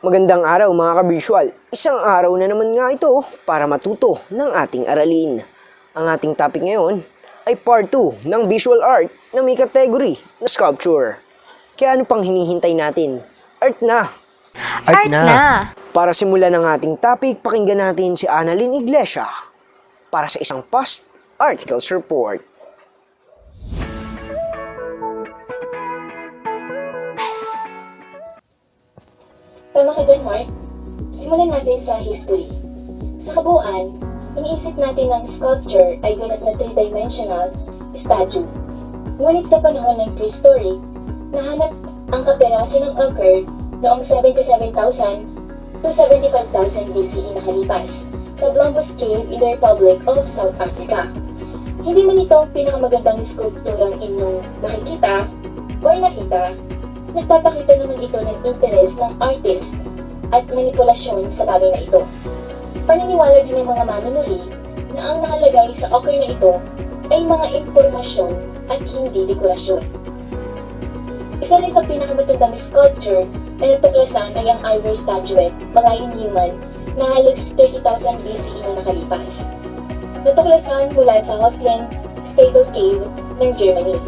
Magandang araw mga ka-visual. Isang araw na naman nga ito para matuto ng ating aralin. Ang ating topic ngayon ay part 2 ng visual art na may category na sculpture. Kaya ano pang hinihintay natin? Art na! Art na! Para simulan ng ating topic, pakinggan natin si Annalyn Iglesia para sa isang past articles report. Tama ka dyan, Mark. Simulan natin sa history. Sa kabuuan, iniisip natin ng sculpture ay ganap na 3-dimensional statue. Ngunit sa panahon ng prehistoric, nahanap ang kaperaso ng ochre noong 77,000 to 75,000 BCE nakalipas sa Galvez Cave in the Republic of South Africa. Hindi man ito ang pinakamagandang skulpturang inyong makikita o nakita, nagpapakita naman ito ng interes ng artist at manipulasyon sa bagay na ito. Paniniwala din ng mga manunuri na ang nakalagay sa ochre na ito ay mga impormasyon at hindi dekorasyon. Isa rin sa pinakamatandang sculpture na natuklasan ay ang ivory statuette, Malayan Human, na halos 30,000 BCE na nakalipas. Natuklasan mula sa Caycelyn Stable Cave ng Germany.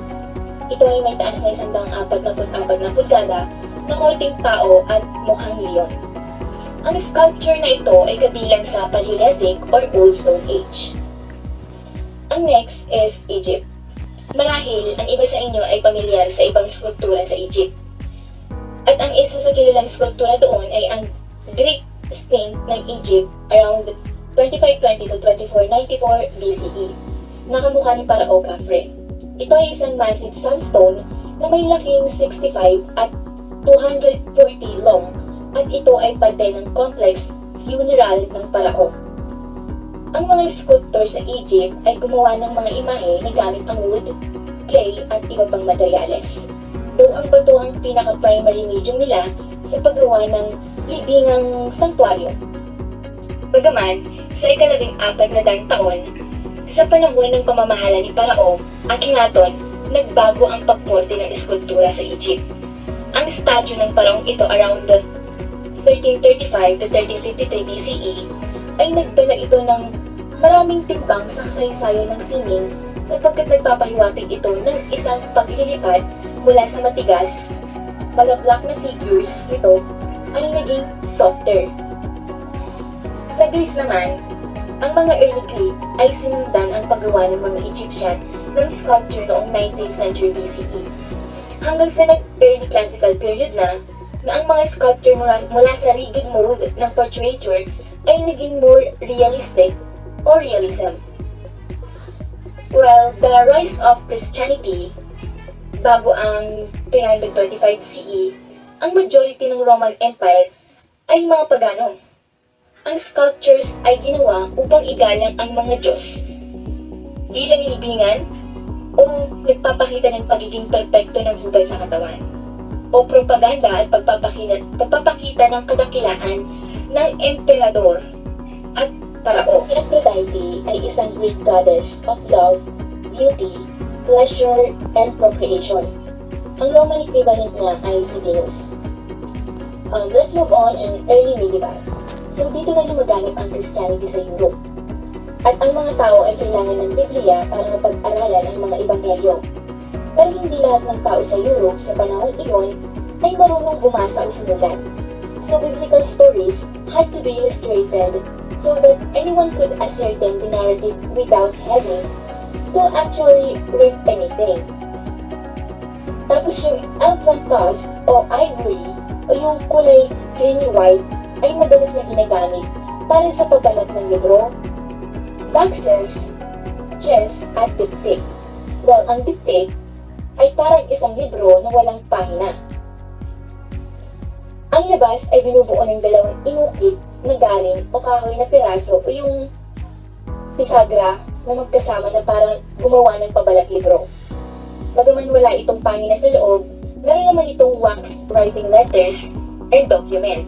Ito ay may taas na 144 na pulgada na korteng tao at mukhang leon. Ang sculpture na ito ay kabilang sa Paleolithic or Old Stone Age. Ang next is Egypt. Marahil ang iba sa inyo ay pamilyar sa ibang skulptura sa Egypt. At ang isa sa kilalang skulptura doon ay ang Greek Sphinx ng Egypt around 2520 to 2494 BCE, na kamukha ni Parao Khafre. Ito ay isang massive sandstone na may laking 65 at 240 long, at ito ay parte ng complex funeral ng Parao. Ang mga sculptor sa Egypt ay gumawa ng mga imahe na gamit ang wood, clay at iba pang materyales. Though ang bato ang pinaka-primary medium nila sa paggawa ng libingang sanktuaryo. Bagaman, sa ika-14 taon, sa panahon ng pamamahala ni Parao, Akhenaton, nagbago ang pagporte ng eskultura sa Egypt. Ang statue ng paraong ito around 1335 to 1353 BCE ay nagdala ito ng maraming timbang sa kasaysayan ng sining sapagkat nagpapahiwatig ito ng isang paglilipad mula sa matigas, malaplak na figures nito ay naging softer. Sa Greece naman, ang mga early Greek ay sinundan ang paggawa ng mga Egyptian ng sculpture noong 19th century BCE. Hanggang sa nag-early classical period na ang mga sculpture mula sa rigid mode ng portraiture ay naging more realistic o realism. Well, the rise of Christianity, bago ang 325 CE, ang majority ng Roman Empire ay mga pagano. Ang sculptures ay ginawa upang igalang ang mga Diyos bilang libingan o nagpapakita ng pagiging perpekto ng hubad na katawan o propaganda at pagpapakita ng kadakilaan ng emperador at parao. Aphrodite ay isang Greek goddess of love, beauty, pleasure, and procreation. Ang Roman equivalent niya ay si Venus. Let's move on in early medieval. So dito na lumaganap ang Christianity sa Europe. At ang mga tao ay kailangan ng Biblia para mapag-aralan ang mga ebanghelyo. Pero hindi lahat ng tao sa Europe sa panahong iyon ay marunong bumasa o sumulat. So biblical stories had to be illustrated so that anyone could ascertain the narrative without having to actually read anything. Tapos yung elfan tusk o ivory o yung kulay creamy white ay madalas na ginagamit para sa pagbalat ng libro, boxes, chess, at diptych. Well, ang diptych ay parang isang libro na walang pahina. Ang labas ay binubuo ng dalawang inukit na galing o kahoy na piraso o yung bisagra na magkasama na parang gumawa ng pabalat libro. Bagaman wala itong pahina sa loob, meron naman itong wax writing letters and document.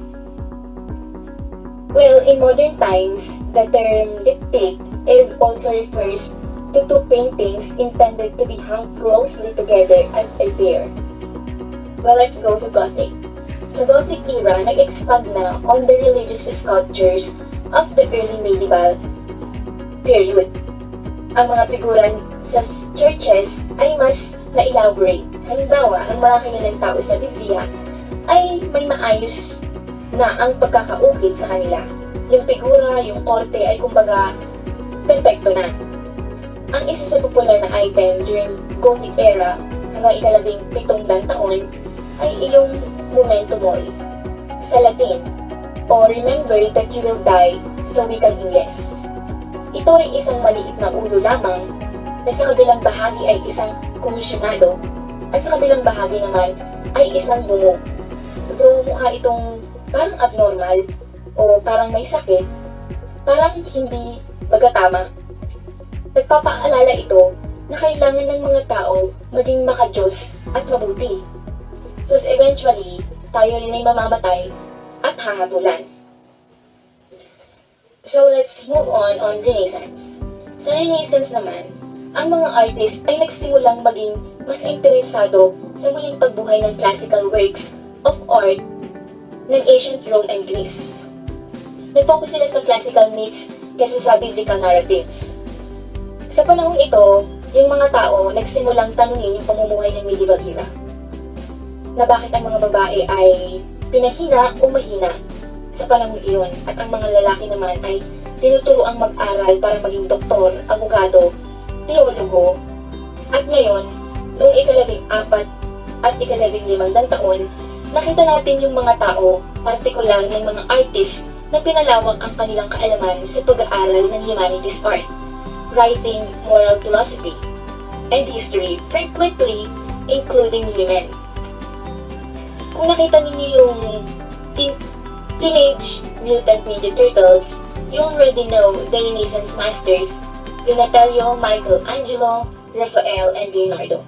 Well, in modern times, the term diptych is also refers to two paintings intended to be hung closely together as a pair. Well, let's go to Gothic. Sa Gothic era, nag-expand na on the religious sculptures of the early medieval period. Ang mga figura sa churches ay mas na-elaborate. Halimbawa, ang mga kilalang tao sa Biblia ay may maayos na ang pagkakaukit sa kanila. Yung figura, yung korte ay kumbaga perfecto na. Ang isa sa popular na item during Gothic era hanggang ika-17 taon ay iyong memento mori sa Latin o remember that you will die sa wikang Ingles. Ito ay isang maliit na ulo lamang na sa kabilang bahagi ay isang komisyonado at sa kabilang bahagi naman ay isang bungo. Though mukha itong parang abnormal o parang may sakit, parang hindi bagatama. Nagpapaalala ito na kailangan ng mga tao maging makajos at mabuti. Because eventually, tayo rin ay mamamatay at hahabulan. So let's move on Renaissance. Sa Renaissance naman, ang mga artist ay nagsimulang maging mas interesado sa muling pagbuhay ng classical works of art ng ancient Rome and Greece. Nag-focus sila sa classical myths kaysa sa biblical narratives. Sa panahong ito, yung mga tao nagsimulang tanungin yung pamumuhay ng medieval era. Na bakit ang mga babae ay pinahina o mahina sa panahong iyon at ang mga lalaki naman ay tinuturoang mag-aral para maging doktor, abogado, teologo, at ngayon, noong ika-14 at ika-15 taon, nakita natin yung mga tao, partikular ng mga artist na pinalawak ang kanilang kaalaman sa pag-aaral ng humanities art, writing, moral philosophy, and history, frequently including women. Kung nakita ninyo yung Teenage Mutant Ninja Turtles, you already know the Renaissance masters, Donatello, Michelangelo, Raphael, and Leonardo.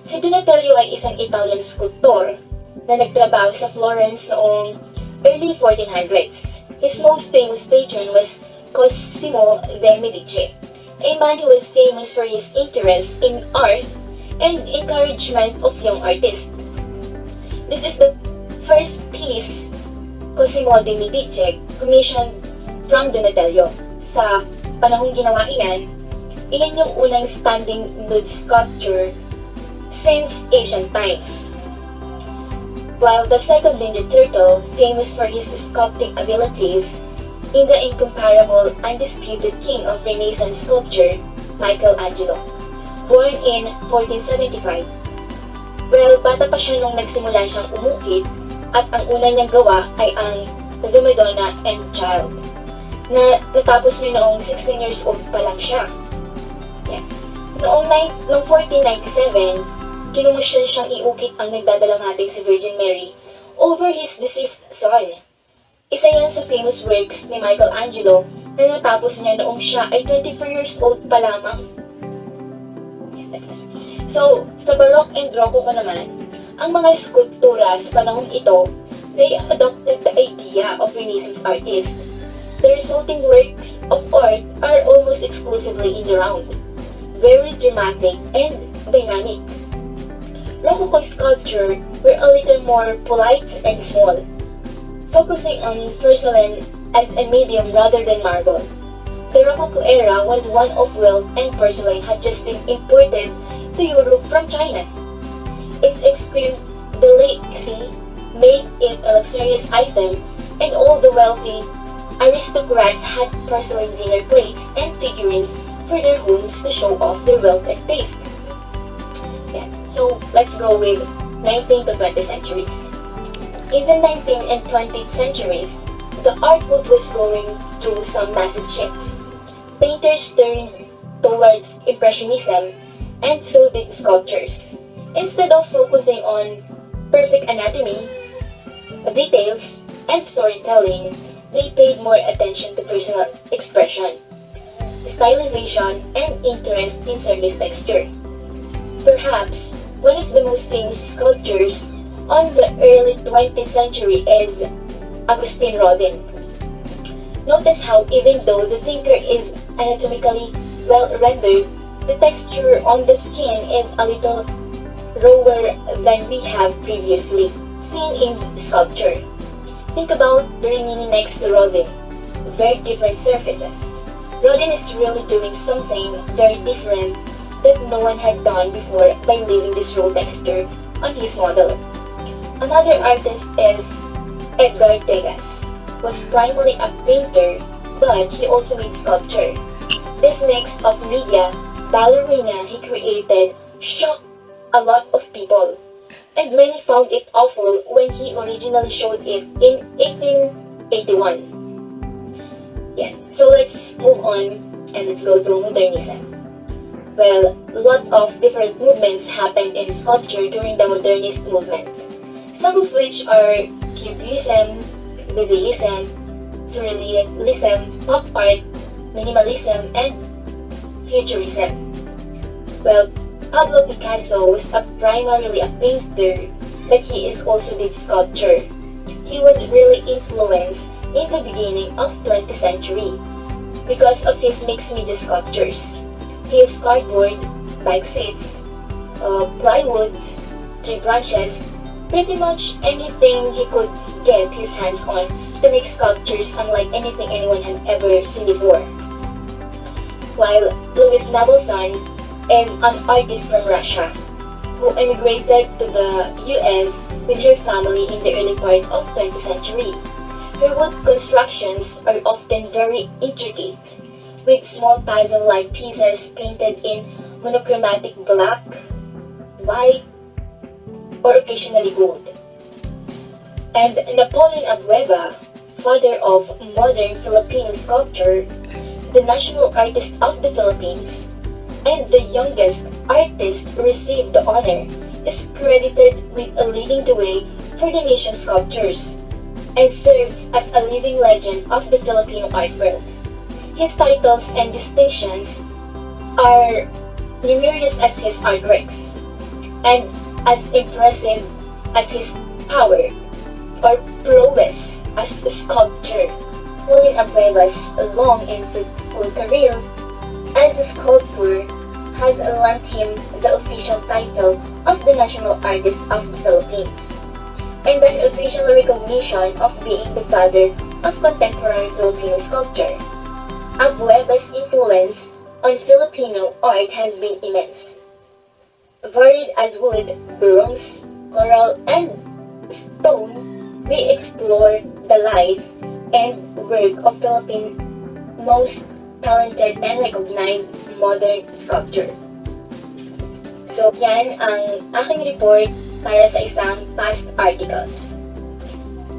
Si Donatello ay isang Italian sculptor na nagtrabaho sa Florence noong early 1400s. His most famous patron was Cosimo de' Medici, a man who was famous for his interest in art and encouragement of young artists. This is the first piece Cosimo de' Medici commissioned from Donatello. Sa panahong ginawa iyan yung unang standing nude sculpture since ancient times. While the second Ninja Turtle, famous for his sculpting abilities, in the incomparable, undisputed king of Renaissance sculpture, Michelangelo, born in 1475. Well, bata pa siya nung nagsimula siyang umukit at ang una niyang gawa ay ang The Madonna and Child, na natapos niya noong 16 years old pa lang siya. Yeah. Noong 1497, kinumusyon siyang iukit ang nagdadalamhating si Virgin Mary over his deceased son. Isa yan sa famous works ni Michelangelo na natapos niya noong siya ay 24 years old pa lamang. Yeah, that's it. So, sa Baroque and Rococo naman, ang mga skulptura sa panahong ito, they adopted the idea of Renaissance artists. The resulting works of art are almost exclusively in the round, very dramatic and dynamic. Rococo sculpture were a little more polite and small, focusing on porcelain as a medium rather than marble. The Rococo era was one of wealth and porcelain had just been imported to Europe from China. Its extreme delicacy made it a luxurious item, and all the wealthy aristocrats had porcelain dinner plates and figurines for their homes to show off their wealth and taste. Yeah. So let's go with 19th to 20th centuries. In the 19th and 20th centuries, the art world was going through some massive shifts. Painters turned towards Impressionism, and so did sculptors. Instead of focusing on perfect anatomy, details, and storytelling, they paid more attention to personal expression, stylization, and interest in surface texture. Perhaps one of the most famous sculptors on the early 20th century is Agustin Rodin. Notice how even though the thinker is anatomically well rendered, the texture on the skin is a little rawer than we have previously. seen in sculpture. Think about Bernini next to Rodin. Very different surfaces. Rodin is really doing something very different that no one had done before by leaving this raw texture on his model. Another artist is Edgar Degas, was primarily a painter, but he also made sculpture. This mix of media, ballerina he created shocked a lot of people, and many found it awful when he originally showed it in 1881. Yeah, so let's move on and let's go to modernism. Well, a lot of different movements happened in sculpture during the modernist movement, some of which are Cubism, Dadaism, Surrealism, pop art, minimalism, and futurism. Well, Pablo Picasso was primarily a painter, but he also did sculpture. He was really influenced in the beginning of 20th century because of his mixed media sculptures. He used cardboard, bike seats, plywood, tree branches, pretty much anything he could get his hands on to make sculptures unlike anything anyone had ever seen before. While Louis Navelson is an artist from Russia who emigrated to the US with her family in the early part of 20th century. Her wood constructions are often very intricate, with small puzzle-like pieces painted in monochromatic black, white, or occasionally gold. And Napoleon Abueva, father of modern Filipino sculpture, the national artist of the Philippines, and the youngest artist to receive the honor, is credited with leading the way for the nation's sculptures, and serves as a living legend of the Filipino art world. His titles and distinctions are numerous as his artworks, and as impressive as his power or prowess as a sculptor. Napoleon Abueva's long and fruitful career as a sculptor has lent him the official title of the National Artist of the Philippines, and an official recognition of being the father of contemporary Filipino sculpture. Abueva's influence on Filipino art has been immense. Varied as wood, bronze, coral, and stone, we explore the life and work of Philippine most talented and recognized modern sculpture. So, yan ang aking report para sa isang past articles.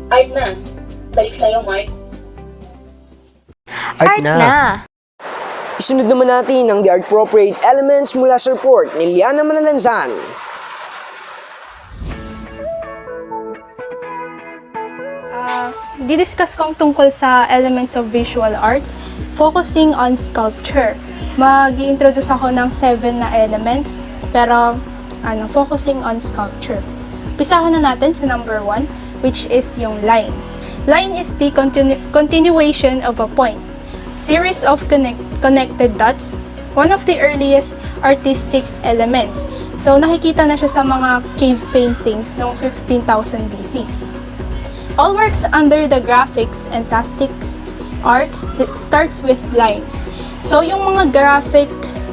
Art na! Balik sa'yo, Mark. Art na! Isunod naman natin ang the art-appropriate elements mula sa report ni Liana Manalanzan. Didiscuss ko ang tungkol sa elements of visual arts, focusing on sculpture. Mag-i-introduce ako ng 7 na elements, pero focusing on sculpture. Pisahan na natin sa number 1, which is yung line. Line is the continuation of a point. Series of connected dots, one of the earliest artistic elements. So, nakikita na siya sa mga cave paintings noong 15,000 BC. All works under the graphics and plastics arts starts with lines. So, yung mga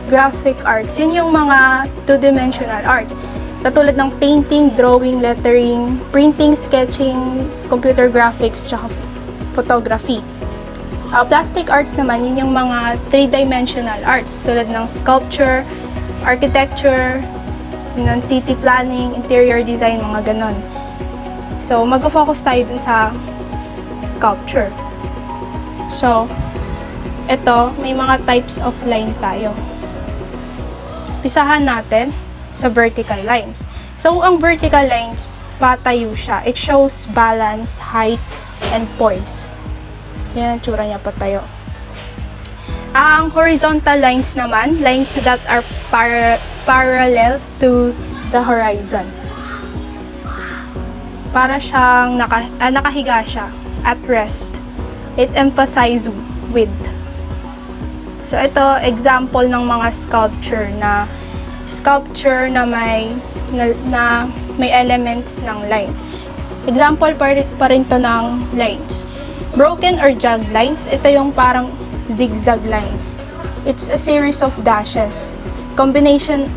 graphic arts, yun yung mga two-dimensional arts. Katulad ng painting, drawing, lettering, printing, sketching, computer graphics, tsaka photography. Plastic arts naman, yun yung mga three-dimensional arts tulad ng sculpture, architecture, city planning, interior design, mga ganon. So, mag-focus tayo dun sa sculpture. So, ito, may mga types of line tayo. Pisahan natin sa vertical lines. So, ang vertical lines, patayo siya. It shows balance, height, and poise. Yan ang tsura niya, patayo. Ang horizontal lines naman, lines that are parallel to the horizon. Para siyang nakahiga siya, at rest. It emphasizes width. So, ito, example ng mga sculpture na may elements ng line. Example pa rin to ng lines. Broken or jagged lines, ito yung parang zigzag lines. It's a series of dashes.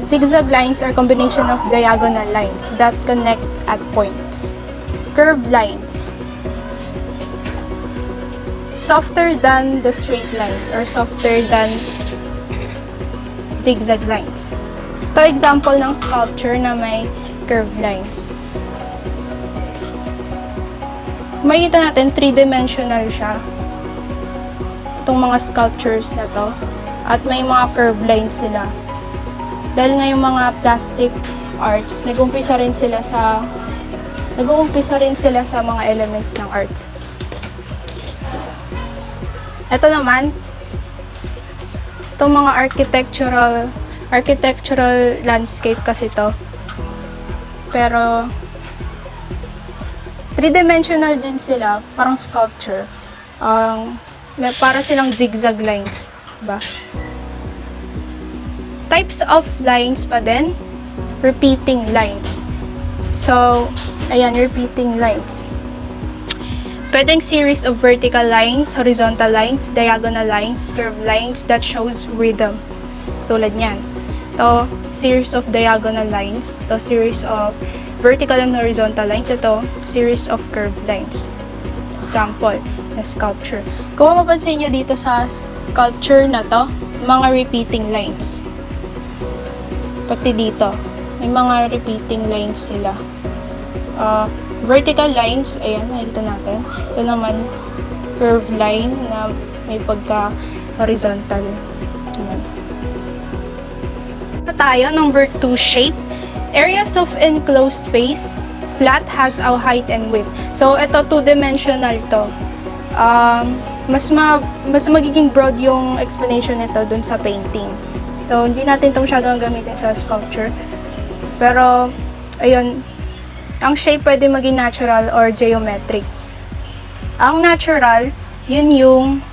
Zigzag lines are combination of diagonal lines that connect at points. Curved lines. Softer than the straight lines or softer than zigzag lines. Ito example ng sculpture na may curved lines. Makikita natin, three-dimensional siya. Itong mga sculptures na to. At may mga curved lines sila. Dahil nga yung mga plastic arts, nag-umpisa rin sila sa mga elements ng arts. Ito naman, itong mga architectural landscape kasi to. Pero three-dimensional din sila, parang sculpture. Para silang zigzag lines, diba? Types of lines pa din, repeating lines. So, ayan, repeating lines. Pwedeng series of vertical lines, horizontal lines, diagonal lines, curved lines that shows rhythm. Tulad niyan. Ito, series of diagonal lines. Ito, series of vertical and horizontal lines. Ito, series of curved lines. Example, na sculpture. Kung mapapansin nyo dito sa sculpture na to, mga repeating lines. Pati dito, may mga repeating lines sila. Vertical lines, ayan, nakikita natin. Ito naman, curved line na may pagka-horizontal. Ayan. Tayo, number 2, shape. Areas of enclosed space, flat has a height and width. So, ito, two-dimensional to. Mas magiging broad yung explanation nito dun sa painting. So, hindi natin ito masyadong gamitin sa sculpture. Pero, ayun, ang shape pwede maging natural or geometric. Ang natural, yun yung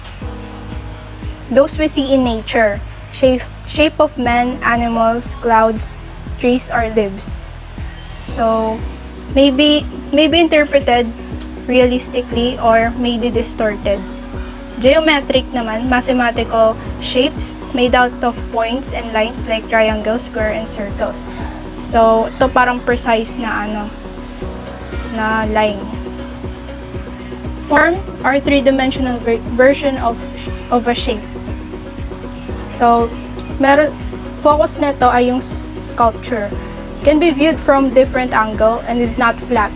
those we see in nature. Shape of men, animals, clouds, trees, or leaves. So, maybe interpreted realistically or maybe distorted. Geometric naman, mathematical shapes made out of points and lines like triangles, square, and circles. So, ito parang precise na na line. Form or three-dimensional version of a shape. So, focus nito ay yung sculpture. Can be viewed from different angle and is not flat.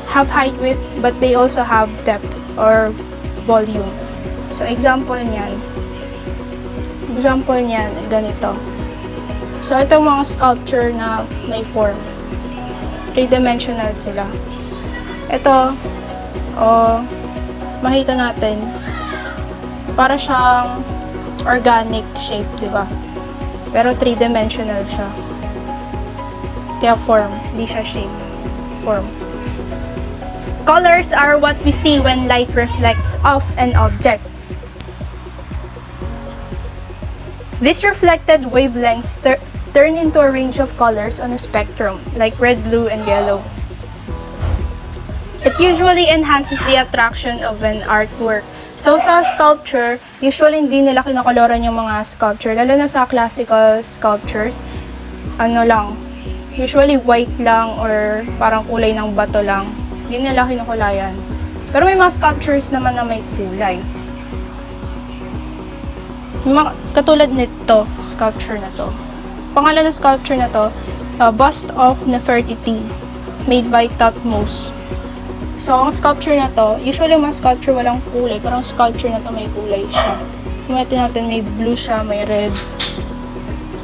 Have height, width, but they also have depth or volume. So, example niyan, ganito. So, ito mga sculpture na may form. Three-dimensional sila. Ito, makita natin, para siyang organic shape, di ba? Pero three-dimensional siya. Kaya form, hindi siya shape. Form. Colors are what we see when light reflects off an object. These reflected wavelengths turn into a range of colors on a spectrum, like red, blue, and yellow. It usually enhances the attraction of an artwork. So, sa sculpture, usually hindi nila kinakoloran yung mga sculpture, lalo na sa classical sculptures, usually white lang or parang kulay ng bato lang. Hindi nila kinukulayan. Pero may mga sculptures naman na may kulay. Katulad nito, sculpture na to. Pangalan ng sculpture na to, Bust of Nefertiti, made by Thutmose. So, ang sculpture na to, usually mga sculpture walang kulay, pero ang sculpture na to may kulay siya. Kumati natin, may blue siya, may red,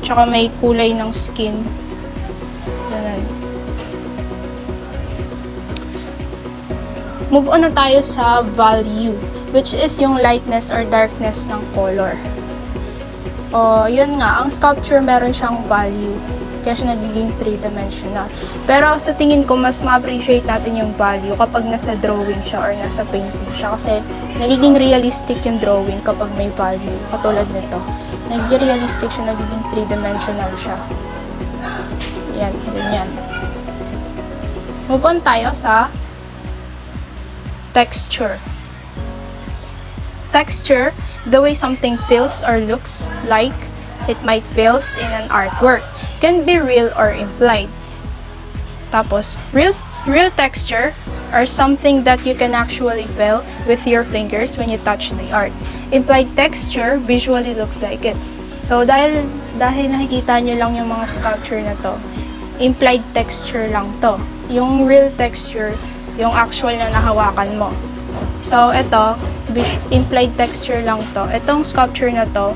tsaka may kulay ng skin. Ganun. Move on na tayo sa value, which is yung lightness or darkness ng color. Yun nga, ang sculpture meron siyang value. Kaya siya nagiging three-dimensional. Pero sa tingin ko, mas ma-appreciate natin yung value kapag nasa drawing siya or nasa painting siya. Kasi nagiging realistic yung drawing kapag may value. Katulad nito. Nagiging realistic siya, nagiging three-dimensional siya. Yan, ganyan. Move on tayo sa texture. Texture, the way something feels or looks like it might feels in an artwork, can be real or implied. Tapos, real texture are something that you can actually feel with your fingers when you touch the art. Implied texture visually looks like it. So, dahil nakikita nyo lang yung mga sculpture na to, implied texture lang to. Yung real texture, yung actual na nahawakan mo. So, ito, implied texture lang to. Itong sculpture na to,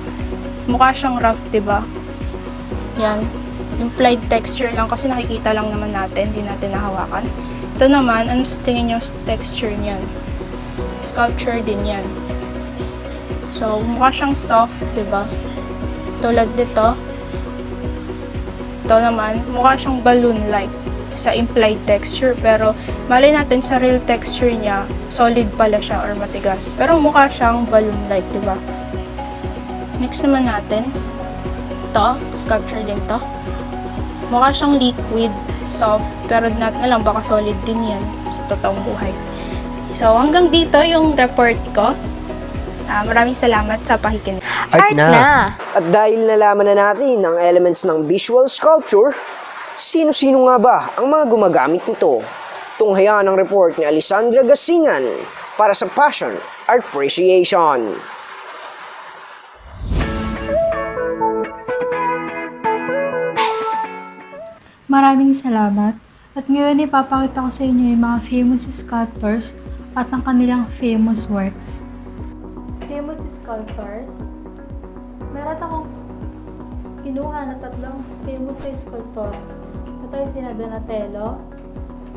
mukha siyang rough, diba? Yan. Implied texture lang kasi nakikita lang naman natin, hindi natin nahawakan. Ito naman, ano sa tingin yung texture niyan? Sculpture din yan. So, mukha siyang soft, diba? Tulad dito. Ito naman, mukha siyang balloon-like sa implied texture. Pero, malay natin sa real texture niya, solid pala siya or matigas. Pero, mukha siyang balloon-like, diba? Next naman natin, ito, sculpture din to. Mukha siyang liquid, soft, pero not na lang, baka solid din yan sa totoong buhay. So, hanggang dito yung report ko. Maraming salamat sa pakikinig. Art na! At dahil nalaman na natin ang elements ng visual sculpture, sino-sino nga ba ang mga gumagamit nito? Tunghayaan ang report ni Alessandra Gasingan para sa Passion Art Appreciation. Maraming salamat. At ngayon ipapakita ko sa inyo yung mga famous sculptors at ang kanilang famous works. Famous sculptors. Meron akong kinuha na tatlong famous na sculptor. Ito yung sina Donatello,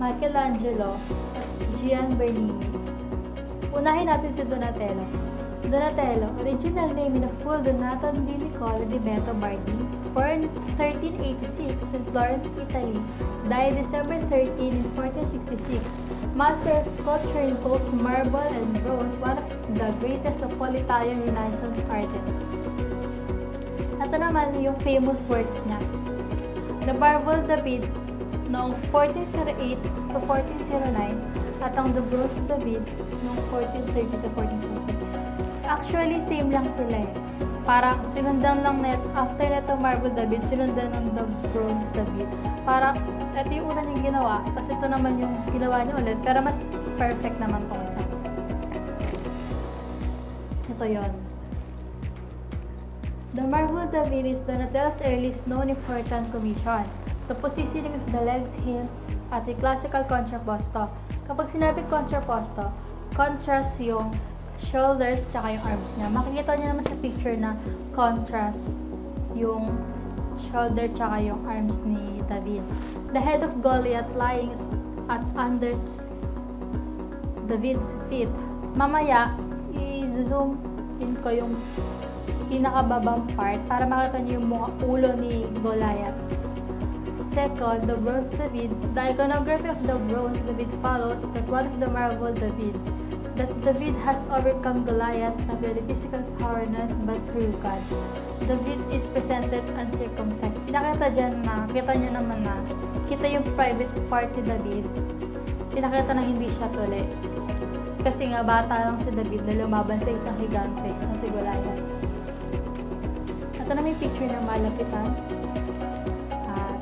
Michelangelo, at Gian Bernini. Unahin natin si Donatello. Donatello, original name in full Donato di Nicola di Beto Bardi, born 1386 in Florence, Italy, died December 13 in 1466. Master of sculpture in both marble and bronze, one of the greatest of all Italian Renaissance artists. Ito naman yung famous works niya. The Marble David noong 1408 to 1409 at ang The Bronze David noong 1430 to 1440. Actually, same lang sila eh. Parang sinundan lang after neto Marble David, sinundan ng The Bronze David. Parang, ito yung una niyang ginawa, tapos ito naman yung ginawa niya ulit, pero mas perfect naman tong isa. Ito yon. The Marble David is Donatello's earliest known important commission. The positioning of the legs hints at a classical contrapposto. Kapag sinabi contrapposto, contrast yung shoulders tsaka yung arms niya. Makikita niyo naman sa picture na contrast yung shoulder tsaka yung arms ni David. The head of Goliath lying at under David's feet. Mamaya, i-zoom in ko yung pinakababang part para makita niyo yung ulo ni Goliath. Second, the Bronze David. The iconography of the Bronze David follows that one of the Marble David. That David has overcome Goliath not by the physical powerness but through God. David is presented uncircumcised. Pinakita dyan na, kita nyo naman na, kita yung private part ni David. Pinakita na hindi siya tuli. Kasi nga bata lang si David na lumaban sa isang higante na si Goliath. Ito na may picture ng malapitan. At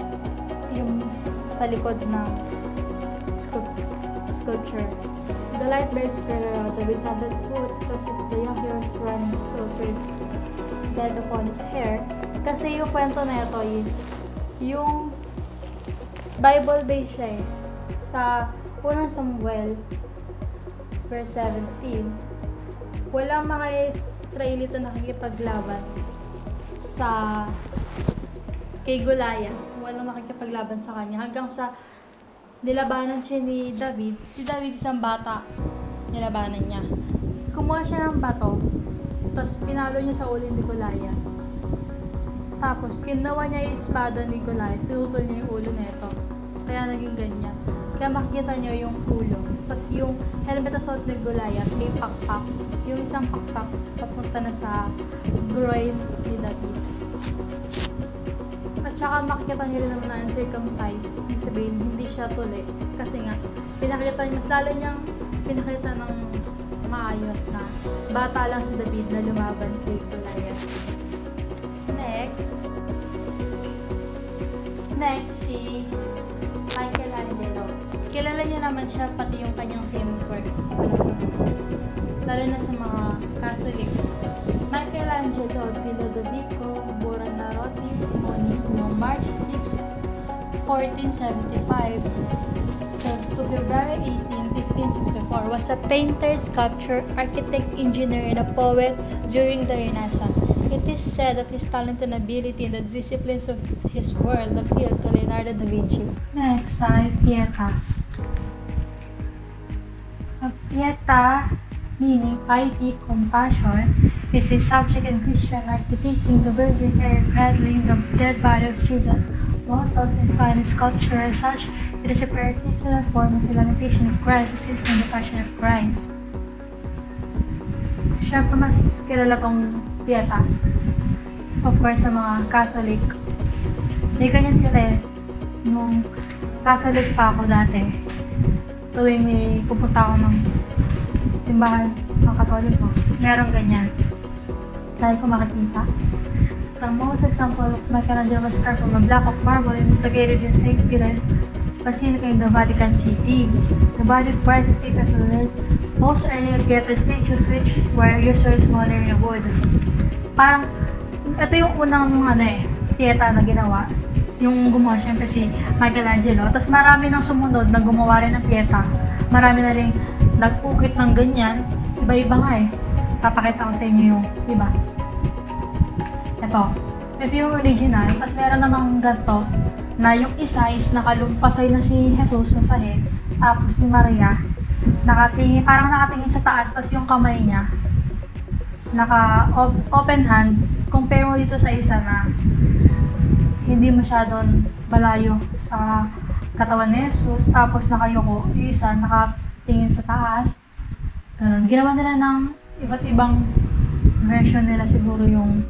yung sa likod ng sculpture. The light birds spread around David's handed foot, as if the young hero's running stools raised dead upon his hair. Kasi yung kwento na ito is, yung Bible based siya eh. Sa unang Samuel, verse 17, walang mga Israelita nakikipaglaban sa kay Goliath. Walang nakikipaglaban sa kanya. Hanggang sa nilabanan siya ni David. Si David isang bata. Nilabanan niya. Kumuha siya ng bato. Tapos pinalo niya sa ulo ni Goliath. Tapos kinuha niya yung espada ni Goliath. Pinutol niya yung ulo nito. Kaya naging ganyan. Kaya makikita niyo yung ulo. Tapos yung helmet na suot ni Goliath may pakpak. Yung isang pakpak papunta na sa groin ni David. At Tsaka makikita niyo rin naman na uncircumcised. Ibig sabihin, hindi siya tuli. Kasi nga, mas lalo niyang pinakita ng maayos na bata lang si David na lumaban kay Goliath. Next, si Michelangelo. Kilala niyo naman siya pati yung kanyang famous works. Lalo na sa mga Catholic. Michelangelo di Lodovico Buonarroti Simoni noong March 6, 1475 to February 18, 1564 was a painter, sculptor, architect, engineer, and a poet during the Renaissance. It is said that his talent and ability in the disciplines of his world appealed to Leonardo da Vinci. Next ay Pieta. Pieta, meaning piety, compassion, is a subject in Christian art depicting the Virgin Mary cradling the dead body of Jesus. Most often found in sculpture as such, it is a particular form of the lamentation of Christ aside from the passion of Christ. Siyempre, mas kilala tong Pietas. Of course, sa mga Catholic. May ganyan sila eh. Nung Catholic pa ako dati, tuwing may pupunta ako ng simbahan ng Katoliko, meron ganyan. Dahil ko makikita. The most example of Michelangelo was carved from a block of marble and is located in St. Peter's Basilica in the Vatican City. The body of Christ is different from most earlier Pieta statues which were usually smaller in wood. Parang, ito yung unang Pieta na ginawa. Yung gumawa syempre si Michelangelo. Tapos marami nang sumunod na gumawa rin ng Pieta. Marami na rin nag-ukit ng ganyan. Iba-iba nga eh. Papakita ko sa inyo yung iba. Ito yung original. Tapos meron namang ganito na yung isa is nakalumpasay na si Jesus na sahig. Tapos si Maria, parang nakatingin sa taas. Tapos yung kamay niya, naka-open hand. Compare mo dito sa isa na hindi masyadong malayo sa katawan ni Jesus. Tapos nakayuko. Yung isa nakatingin sa taas. Ganun. Ginawa nila ng iba't ibang version nila siguro yung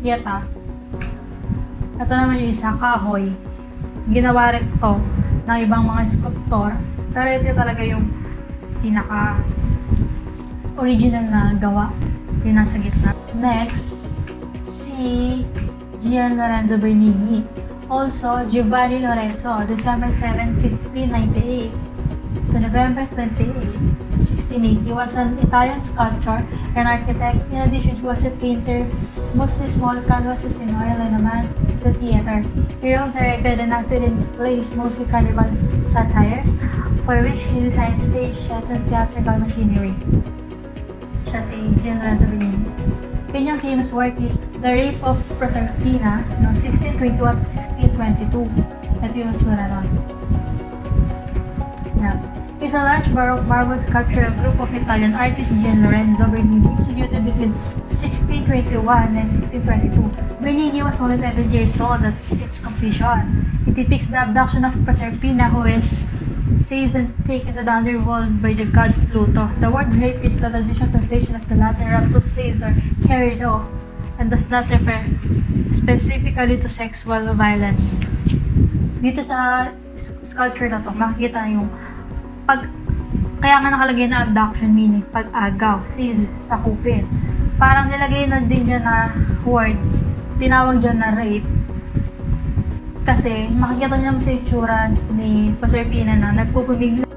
Pieta. Ito naman yung isa, kahoy. Ginawa rin ito ng ibang mga sculptor. Pero ito talaga yung pinaka-original na gawa. Yung nasa gitna. Next, si Gian Lorenzo Bernini. Also, Giovanni Lorenzo, December 7, 1598 to November 28, 1680, was an Italian sculptor and architect. In addition, he was a painter, mostly small canvases in oil and a man to theater. He wrote, directed, and acted in plays, mostly cannibal satires, for which he designed stage sets and theatrical machinery. Siya si Gian Lorenzo Bernini. Kanyang famous work is The Rape of Proserpina noong 1621 to 1622. Ito yung tsura nun. Yeah. It's a large Baroque marble sculpture of a group of Italian artists Gian Lorenzo Bernini executed between 1621 and 1622. Bernini was only 20 years old at its completion. It depicts the abduction of Proserpina, who is seized and taken to the underworld by the god Pluto. The word rape is the traditional translation of the Latin raptus Caesar, carried off, and does not refer specifically to sexual violence. Dito sa sculpture na to, makikita yung kaya nga nakalagay na abduction, meaning pag-agaw, seize, sakupin. Parang nilagay na din dyan na word, tinawag dyan na rape. Kasi makikita nyo naman sa itsura ni Proserpina na nagpupumiglas.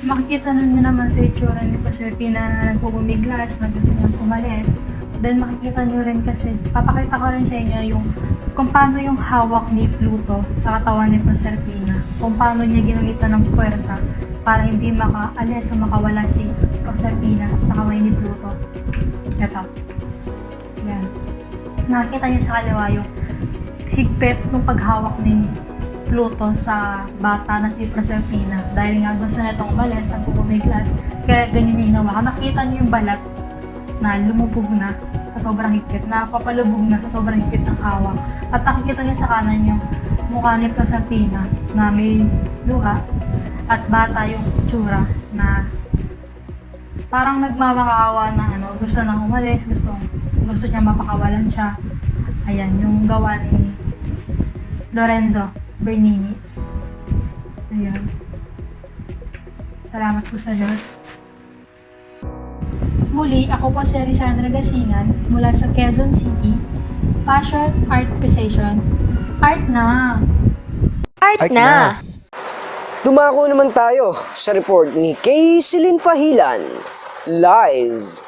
Makikita nyo naman sa itsura ni Proserpina na nagpupumiglas, na gusto niyang umalis. Then makikita nyo rin kasi, papakita ko rin sa inyo yung kung paano yung hawak ni Pluto sa katawan ni Proserpina. Kung paano niya ginamitan ng puwersa para hindi makaalis o makawala si Proserpina sa kamay ni Pluto. Ito. Yan. Nakikita niyo sa kaliwa yung higpit ng paghawak ni Pluto sa bata na si Proserpina. Dahil nga gusto na itong umalis, nagpupumiglas, kaya ganyan yung ginawa. Nakita niyo yung balat na lumubog na sa sobrang higpit, na papalubog na sa sobrang higpit ng hawak. At nakikita niyo sa kanan yung mukha ni Proserpina na may luha at bata yung tsura na parang nagmamakaawa na gusto nang umalis, gusto niya mapakawalan siya. Ayan, yung gawa ni Lorenzo Bernini. Ayun. Salamat po sa Diyos. Muli, ako po si Arisandra Gasingan mula sa Quezon City. Passion, Art, Precision. Art na! Art na! Dumako naman tayo sa report ni Caycelyn Fajilan. Live!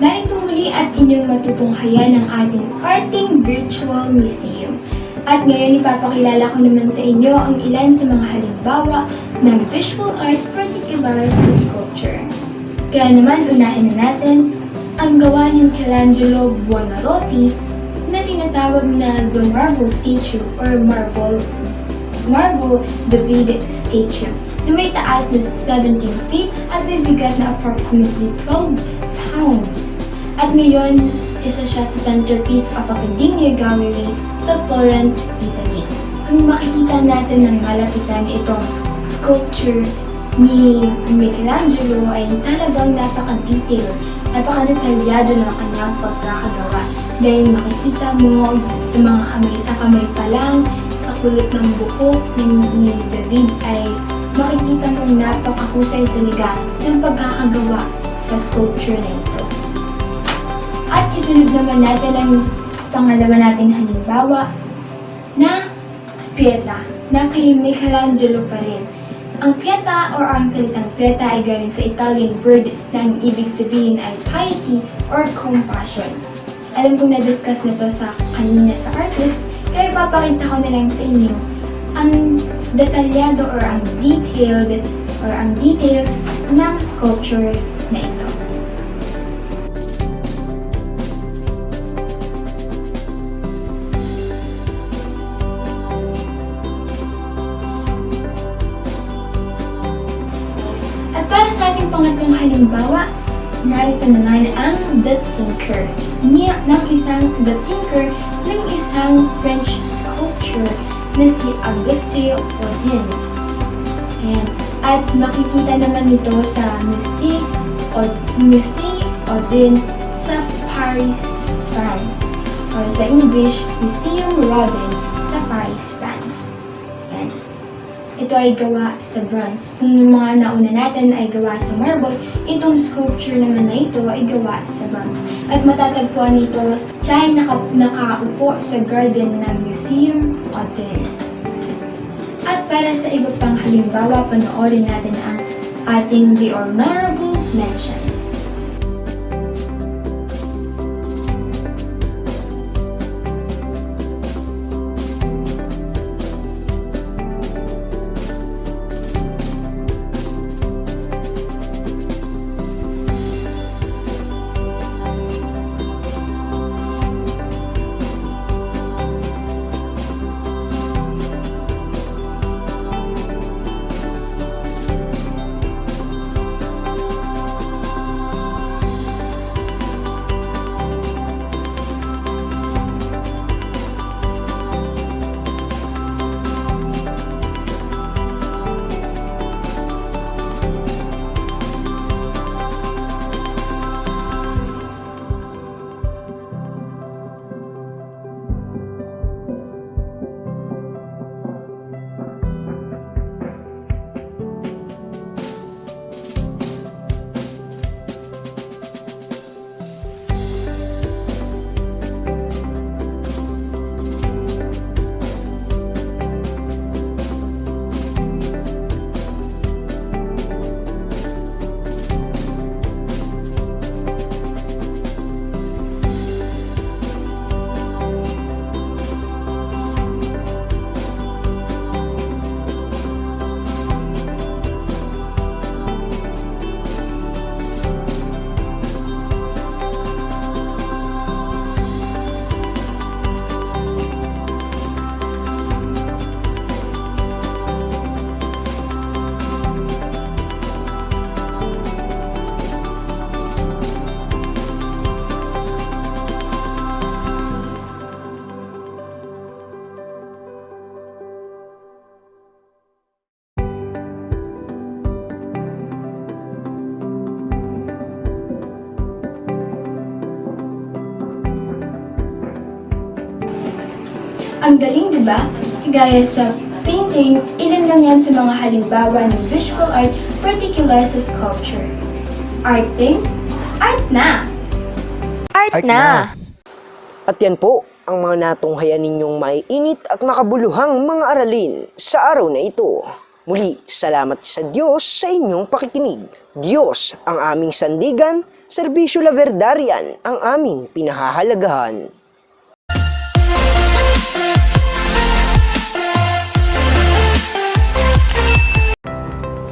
Narito muli at inyong matutunghayan ang ating Arting Virtual Museum. At ngayon ipapakilala ko naman sa inyo ang ilan sa mga halimbawa ng visual art particular sa sculpture. Kaya naman unahin na natin ang gawa ni Michelangelo Buonarroti na tinatawag na the Marble Statue or Marble David Statue na may taas na 17 feet at may bigat na approximately 12 pounds. At ngayon, isa siya sa centerpiece of Academia Gallery sa Florence, Italy. Kung makikita natin ng malapitan itong sculpture ni Michelangelo ay talagang napaka-detail, napaka-detalyado ng kanyang pagkakagawa. Dahil makikita mo sa kamay pa lang, sa kulot ng buhok ni David ay makikita mong napakahusay talaga ng pagkakagawa sa sculpture na ito. At isunod naman natin ang pangalawa nating halimbawa na Pieta na kay Michelangelo pa rin. Ang Pieta or ang salitang Pieta ay galing sa Italian word na ang ibig sabihin ay piety or compassion. Alam kong na-discuss na to sa kanina sa artist, kaya ipapakita ko na lang sa inyo ang detalyado or ang detailed or ang details ng sculpture na ito. At para sa ating pangatlong halimbawa, narito naman ang The Tinker. The Tinker ng isang French sculpture na si Auguste Rodin. Ayan. At makikita naman ito sa Musée Rodin sa Paris, France. Or sa English, Museum Rodin sa Paris, France. Ayan. Ito ay gawa sa bronze. Kung yung mga nauna natin ay gawa sa marble, itong sculpture naman na ito ay gawa sa bronze. At matatagpuan nito, siya ay nakaupo sa garden ng Museum Rodin. At para sa iba pang halimbawa, panoorin natin ang ating The Honorable Mention. Ang galing, di ba? Gaya sa painting, ilan lang yan sa mga halimbawa ng visual art particular sa sculpture. Arting? Art na! Art na! At yan po ang mga natunghayan ninyong maiinit at makabuluhang mga aralin sa araw na ito. Muli, salamat sa Diyos sa inyong pakikinig. Diyos ang aming sandigan, serbisyo laverdarian ang aming pinahahalagahan.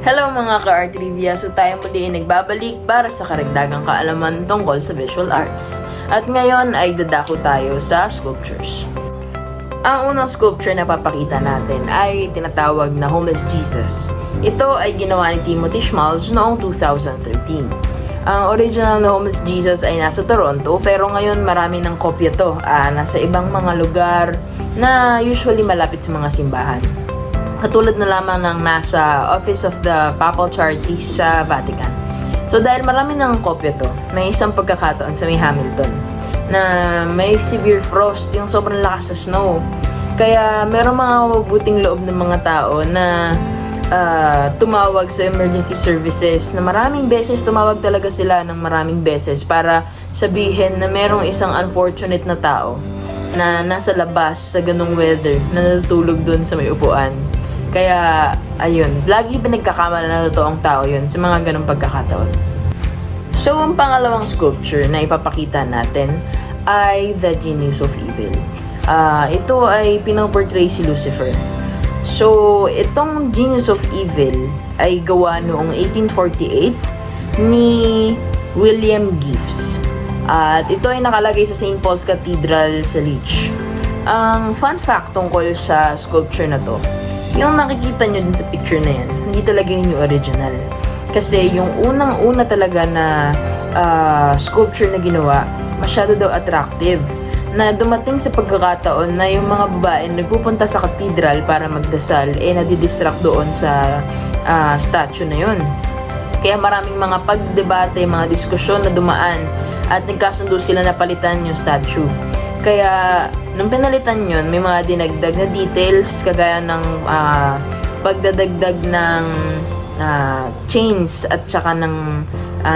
Hello mga ka-art trivia! So tayo muli ay nagbabalik para sa karagdagang kaalaman tungkol sa visual arts. At ngayon ay dadako tayo sa sculptures. Ang unang sculpture na papakita natin ay tinatawag na Homeless Jesus. Ito ay ginawa ni Timothy Schmalz noong 2013. Ang original na Homeless Jesus ay nasa Toronto pero ngayon marami ng kopya to. Nasa ibang mga lugar na usually malapit sa mga simbahan. Katulad na lamang ng nasa Office of the Papal Charities sa Vatican. So dahil marami ng kopya to, may isang pagkakataon sa may Hamilton na may severe frost, yung sobrang lakas sa snow. Kaya merong mga mabuting loob ng mga tao na tumawag sa emergency services na maraming beses, tumawag talaga sila ng maraming beses para sabihin na merong isang unfortunate na tao na nasa labas sa ganung weather na natutulog dun sa may upuan. Kaya, ayun, lagi pinagkakamala na totoong tao yun sa mga ganong pagkakataon. So, ang pangalawang sculpture na ipapakita natin ay The Genius of Evil. Ito ay pinoportray si Lucifer. So, itong Genius of Evil ay gawa noong 1848 ni William Gibbs. At ito ay nakalagay sa St. Paul's Cathedral sa Leech. Ang fun fact tungkol sa sculpture na to, yung nakikita nyo din sa picture na yan, hindi talaga yun yung original. Kasi yung unang-una talaga na sculpture na ginawa, masyado daw attractive. Na dumating sa pagkakataon na yung mga babae nagpupunta sa cathedral para magdasal, nadidistract doon sa statue na yun. Kaya maraming mga pagdebate, mga diskusyon na dumaan at nagkasundo sila na palitan yung statue. Kaya, nung pinalitan yun, may mga dinagdag na details, kagaya ng pagdadagdag ng chains at saka ng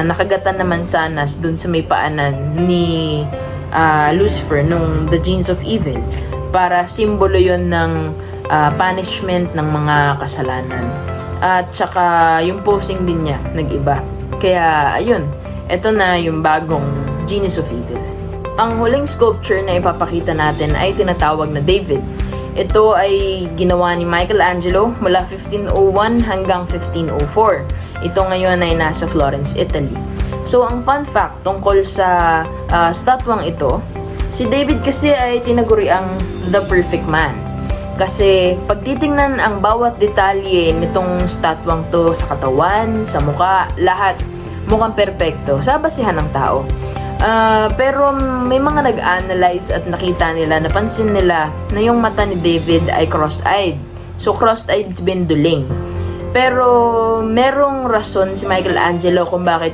nakagatan na mansanas dun sa may paanan ni Lucifer nung The Genius of Evil para simbolo yun ng punishment ng mga kasalanan. At saka yung posing din niya nag-iba. Kaya, ayun, eto na yung bagong Genius of Evil. Ang huling sculpture na ipapakita natin ay tinatawag na David. Ito ay ginawa ni Michelangelo mula 1501 hanggang 1504. Ito ngayon ay nasa Florence, Italy. So, ang fun fact tungkol sa statwang ito, si David kasi ay tinaguri ang The Perfect Man. Kasi pag titingnan ang bawat detalye nitong statwang to sa katawan, sa mukha, lahat mukhang perpekto sa basihan ng tao. Pero may mga nag-analyze at nakita nila, napansin nila na yung mata ni David ay cross-eyed. So, cross-eyed means duling. Pero, merong rason si Michelangelo kung bakit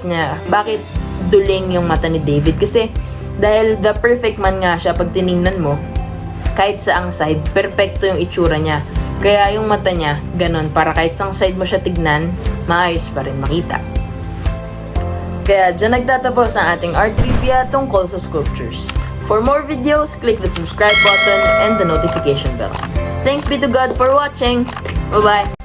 duling yung mata ni David. Kasi, dahil the perfect man nga siya, pag tiningnan mo, kahit saang side, perfecto yung itsura niya. Kaya yung mata niya, ganun, para kahit saang side mo siya tignan, maayos pa rin makita. Kaya dyan nagtatapos ang ating art trivia tungkol sa sculptures. For more videos, click the subscribe button and the notification bell. Thanks be to God for watching! Bye-bye!